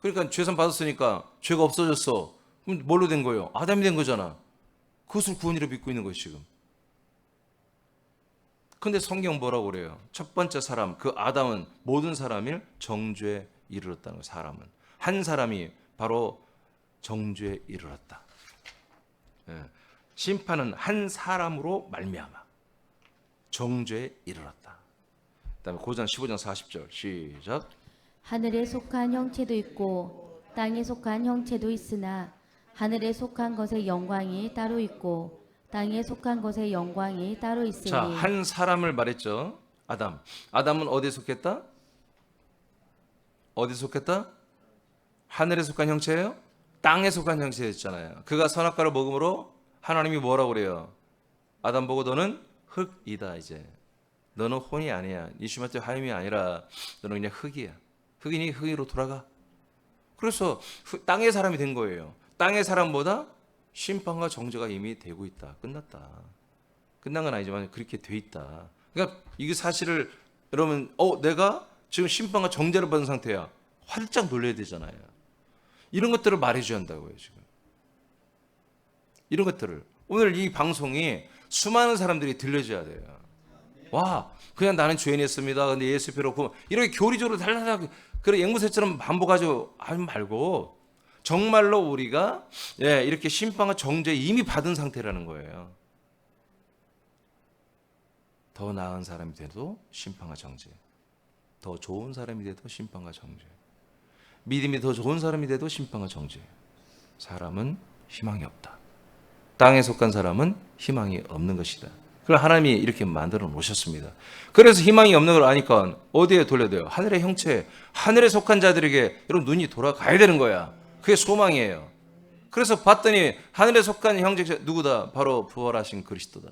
그러니까 죄사함 받았으니까 죄가 없어졌어. 그럼 뭘로 된 거예요? 아담이 된 거잖아. 그것을 구원으로 믿고 있는 거예요 지금. 근데 성경 뭐라고 그래요? 첫 번째 사람, 그 아담은 모든 사람이 정죄에 이르렀다는 거예요. 사람은. 한 사람이 바로 정죄에 이르렀다. 예. 심판은 한 사람으로 말미암아 정죄에 이르렀다. 그다음에 고전 15장 40절 시작. 하늘에 속한 형체도 있고 땅에 속한 형체도 있으나 하늘에 속한 것의 영광이 따로 있고 땅에 속한 것의 영광이 따로 있으니. 자, 한 사람을 말했죠. 아담. 아담은 어디에 속했다? 어디에 속했다? 하늘에 속한 형체예요? 땅에 속한 형체였잖아요. 그가 선악과를 먹음으로 하나님이 뭐라고 그래요? 아담 보고 너는 흙이다 이제. 너는 혼이 아니야. 이슈마트 하임이 아니라 너는 그냥 흙이야. 흙이니 흙으로 돌아가. 그래서 땅의 사람이 된 거예요. 땅의 사람보다 심판과 정죄가 이미 되고 있다. 끝났다. 끝난 건 아니지만 그렇게 돼 있다. 그러니까 이게 사실을 여러분 내가 지금 심판과 정죄를 받은 상태야. 활짝 놀려야 되잖아요. 이런 것들을 말해줘야 한다고요 지금. 이런 것들을 오늘 이 방송이 수많은 사람들이 들려줘야 돼요. 와, 그냥 나는 죄인이었습니다. 근데 예수 필요 없고 이렇게 교리적으로 달라라 그래 앵무새처럼 반복하지 말고 정말로 우리가 이렇게 심판과 정죄 이미 받은 상태라는 거예요. 더 나은 사람이 돼도 심판과 정죄, 더 좋은 사람이 돼도 심판과 정죄, 믿음이 더 좋은 사람이 돼도 심판과 정죄. 사람은 희망이 없다. 땅에 속한 사람은 희망이 없는 것이다. 그걸 하나님이 이렇게 만들어 놓으셨습니다. 그래서 희망이 없는 걸 아니까 어디에 돌려야 돼요? 하늘의 형체, 하늘에 속한 자들에게 여러분 눈이 돌아가야 되는 거야. 그게 소망이에요. 그래서 봤더니 하늘에 속한 형제 누구다? 바로 부활하신 그리스도다.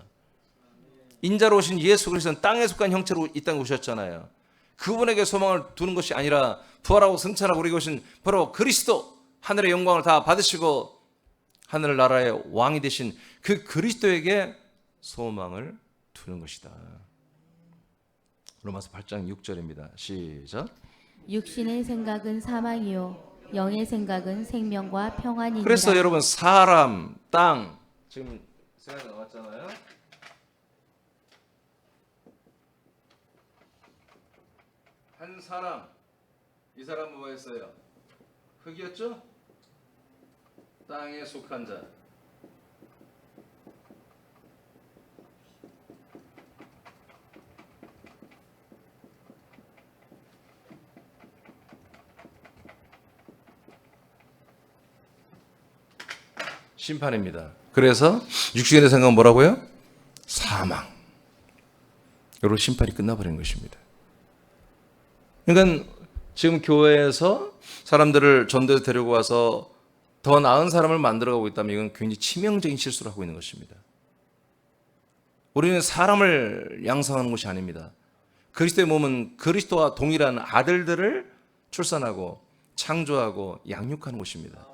인자로 오신 예수 그리스도는 땅에 속한 형체로 이 땅에 오셨잖아요. 그분에게 소망을 두는 것이 아니라 부활하고 승천하고 우리에게 오신 바로 그리스도, 하늘의 영광을 다 받으시고 하늘 나라의 왕이 되신 그 그리스도에게 소망을 두는 것이다. 로마서 8장 6절입니다. 시작. 육신의 생각은 사망이요 영의 생각은 생명과 평안이니라. 그래서 여러분 사람, 땅 지금 생각이 나왔잖아요. 한 사람, 이 사람은 뭐였어요? 흙이었죠? 땅에 속한 자. 심판입니다. 그래서 육신의 생각은 뭐라고요? 사망. 여러분 심판이 끝나버린 것입니다. 그러니까 지금 교회에서 사람들을 전도해서 데리고 와서 더 나은 사람을 만들어가고 있다면 이건 굉장히 치명적인 실수를 하고 있는 것입니다. 우리는 사람을 양성하는 것이 아닙니다. 그리스도의 몸은 그리스도와 동일한 아들들을 출산하고 창조하고 양육하는 것입니다.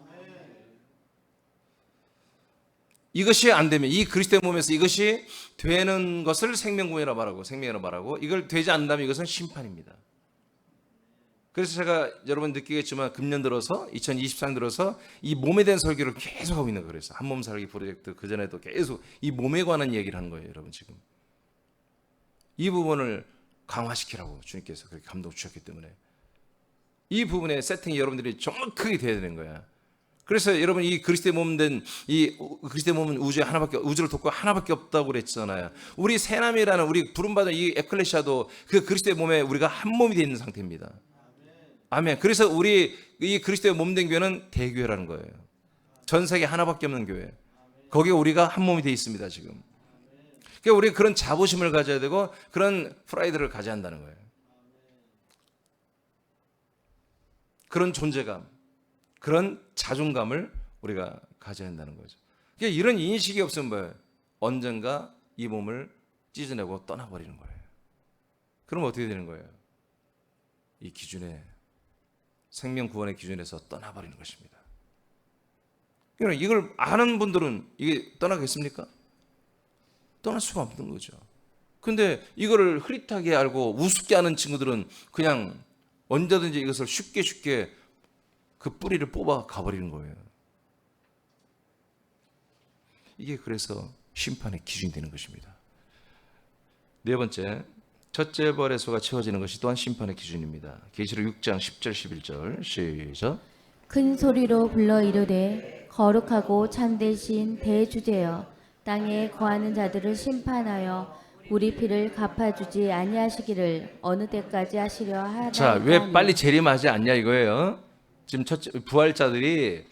이것이 안 되면 이 그리스도의 몸에서 이것이 되는 것을 생명공예라 말하고 생명이라 말하고 이걸 되지 않는다면 이것은 심판입니다. 그래서 제가 여러분 느끼겠지만 금년 들어서 2024년 들어서 이 몸에 대한 설교를 계속 하고 있는 거예요. 그래서 한몸 살기 프로젝트 그전에도 계속 이 몸에 관한 얘기를 하는 거예요. 여러분 지금 이 부분을 강화시키라고 주님께서 그렇게 감동 주셨기 때문에 이 부분의 세팅이 여러분들이 정확하게 돼야 되는 거야. 그래서 여러분 이 그리스도의 몸 된 이 그리스도의 몸은 우주에 하나밖에 우주를 돕고 하나밖에 없다고 그랬잖아요. 우리 새남이라는 우리 부름받은 이 에클레시아도 그 그리스도의 몸에 우리가 한 몸이 되어 있는 상태입니다. 아멘. 그래서 우리 이 그리스도의 몸 된 교회는 대교회라는 거예요. 전 세계 하나밖에 없는 교회. 거기에 우리가 한 몸이 되어 있습니다 지금. 그러니까 우리 그런 자부심을 가져야 되고 그런 프라이드를 가져야 한다는 거예요. 그런 존재감, 그런 자존감을 우리가 가져야 한다는 거죠. 그러니까 이런 인식이 없으면 뭐예요? 언젠가 이 몸을 찢어내고 떠나버리는 거예요. 그럼 어떻게 되는 거예요? 이 기준에, 생명 구원의 기준에서 떠나버리는 것입니다. 그러니까 이걸 아는 분들은 이게 떠나겠습니까? 떠날 수가 없는 거죠. 근데 이거를 흐릿하게 알고 우습게 아는 친구들은 그냥 언제든지 이것을 쉽게 그 뿌리를 뽑아 가버리는 거예요. 이게 그래서 심판의 기준이 되는 것입니다. 네 번째, 첫째 벌의 수가 채워지는 것이 또한 심판의 기준입니다. 계시록 6장 10절 11절 시작. 큰 소리로 불러 이르되 거룩하고 참되신 대주제여 땅에 거하는 자들을 심판하여 우리 피를 갚아주지 아니하시기를 어느 때까지 하시려 하나이까. 자, 왜 빨리 재림하지 않냐 이거예요. 지금 첫째 부활자들이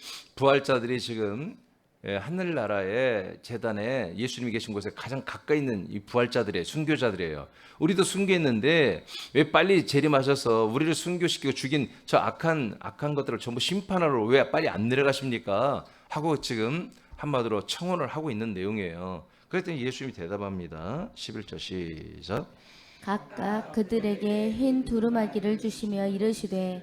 지금 하늘나라의 제단에 예수님이 계신 곳에 가장 가까이 있는 이 부활자들의 순교자들이에요. 우리도 순교했는데 왜 빨리 재림하셔서 우리를 순교시키고 죽인 저 악한 것들을 전부 심판하러 왜 빨리 안 내려가십니까? 하고 지금 한마디로 청원을 하고 있는 내용이에요. 그랬더니 예수님이 대답합니다. 11절 시작. 각각 그들에게 흰 두루마기를 주시며 이르시되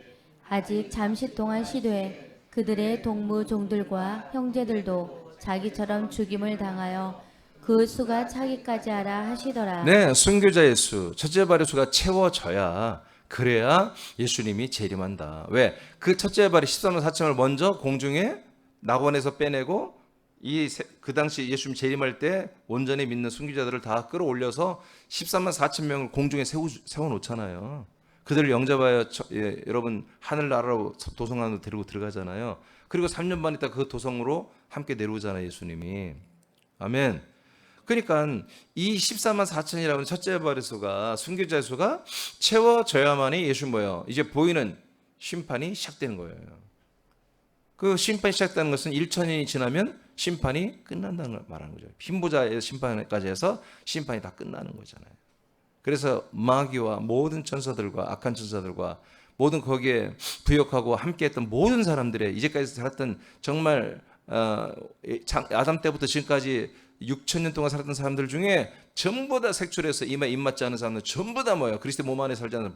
아직 잠시 동안 쉬되 그들의 동무 종들과 형제들도 자기처럼 죽임을 당하여 그 수가 차기까지 하라 하시더라. 네, 순교자의 수, 첫째 발의 수가 채워져야 그래야 예수님이 재림한다. 왜? 그 첫째 발의 13만 4천을 먼저 공중에 낙원에서 빼내고 그 당시 예수님 재림할 때 온전히 믿는 순교자들을 다 끌어올려서 13만 4천 명을 공중에 세워놓잖아요. 그들을 영접하여 여러분 하늘나라로 도성 안으로 데리고 들어가잖아요. 그리고 3년 반 있다 그 도성으로 함께 내려오잖아요, 예수님이. 아멘. 그러니까 이 14만 4천이라는 첫째 발의 수가, 순교자의 수가 채워져야만이 예수 뭐예요? 이제 보이는 심판이 시작되는 거예요. 그 심판이 시작되는 것은 1천년이 지나면 심판이 끝난다는 걸 말하는 거죠. 흰보자의 심판까지 해서 심판이 다 끝나는 거잖아요. 그래서 마귀와 모든 천사들과 악한 천사들과 모든 거기에 부역하고 함께했던 모든 사람들의 이제까지 살았던 정말 아담 때부터 지금까지 6천년 동안 살았던 사람들 중에 전부 다 색출해서 이마에 입맞지 않은 사람들 전부 다 뭐예요? 그리스도의 몸 안에 살지 않는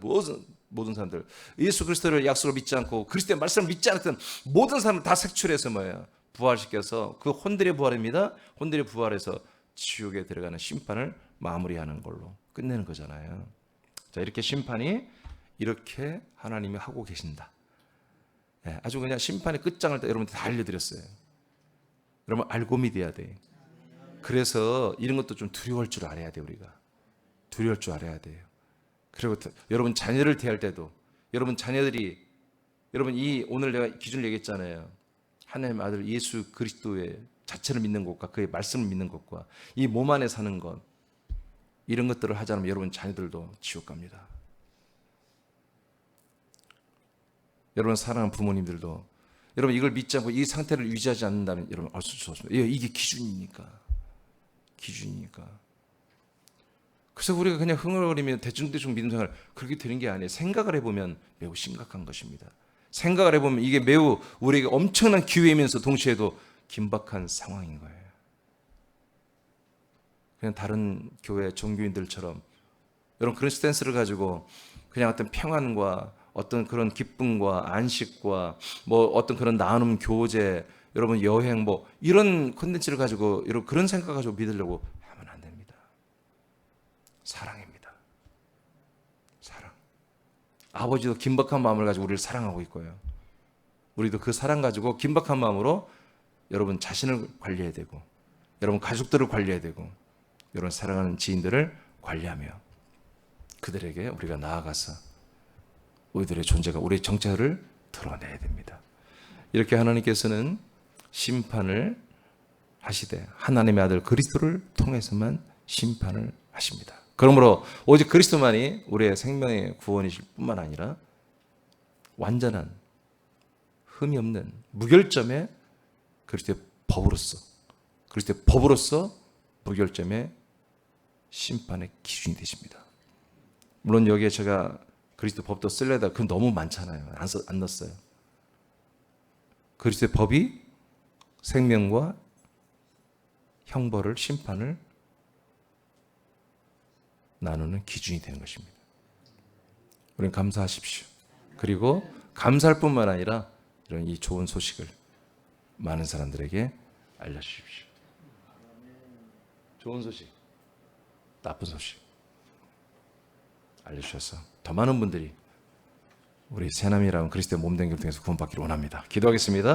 모든 사람들, 예수 그리스도를 약속을 믿지 않고 그리스도의 말씀을 믿지 않았던 모든 사람을 다 색출해서 뭐예요? 부활시켜서 그 혼들의 부활입니다. 혼들의 부활해서 지옥에 들어가는 심판을 마무리하는 걸로 끝내는 거잖아요. 자, 이렇게 심판이 이렇게 하나님이 하고 계신다. 아주 그냥 심판의 끝장을 여러분한테 다 알려드렸어요. 여러분 알고 믿어야 돼. 그래서 이런 것도 좀 두려워할 줄 알아야 돼. 우리가 두려워할 줄 알아야 돼요. 그리고 여러분 자녀를 대할 때도 여러분 자녀들이 여러분 이 오늘 내가 기준을 얘기했잖아요. 하나님의 아들 예수 그리스도의 자체를 믿는 것과 그의 말씀을 믿는 것과 이 몸 안에 사는 것 이런 것들을 하지 않으면 여러분 자녀들도 지옥 갑니다. 여러분 사랑하는 부모님들도 여러분 이걸 믿지 않고 이 상태를 유지하지 않는다면 여러분 어쩔 수 없습니다. 이게 기준이니까. 그래서 우리가 그냥 흥얼거리며 대충 믿음 생활 그렇게 되는 게 아니에요. 생각을 해보면 매우 심각한 것입니다. 생각을 해보면 이게 매우 우리에게 엄청난 기회이면서 동시에도 긴박한 상황인 거예요. 그냥 다른 교회 종교인들처럼 여러분 그런 스탠스를 가지고 그냥 어떤 평안과 어떤 그런 기쁨과 안식과 뭐 어떤 그런 나눔 교제 여러분 여행 뭐 이런 콘텐츠를 가지고 여러분 그런 생각 가지고 믿으려고 하면 안 됩니다. 사랑입니다. 사랑. 아버지도 긴박한 마음을 가지고 우리를 사랑하고 있고요. 우리도 그 사랑 가지고 긴박한 마음으로 여러분 자신을 관리해야 되고 여러분 가족들을 관리해야 되고 여러분 사랑하는 지인들을 관리하며 그들에게 우리가 나아가서 우리들의 존재가 우리의 정체를 드러내야 됩니다. 이렇게 하나님께서는 심판을 하시되 하나님의 아들 그리스도를 통해서만 심판을 하십니다. 그러므로 오직 그리스도만이 우리의 생명의 구원이실 뿐만 아니라 완전한 흠이 없는 무결점의 그리스도의 법으로서 무결점의 심판의 기준이 되십니다. 물론 여기에 제가 그리스도 법도 쓸려다 그건 너무 많잖아요. 안 넣었어요. 그리스도의 법이 생명과 형벌을, 심판을 나누는 기준이 되는 것입니다. 우리는 감사하십시오. 그리고 감사할 뿐만 아니라 이런 이 좋은 소식을 많은 사람들에게 알려주십시오. 좋은 소식, 나쁜 소식 알려주셔서 더 많은 분들이 우리 새남이라는 그리스도의 몸된 교를 통해서 구원받기를 원합니다. 기도하겠습니다.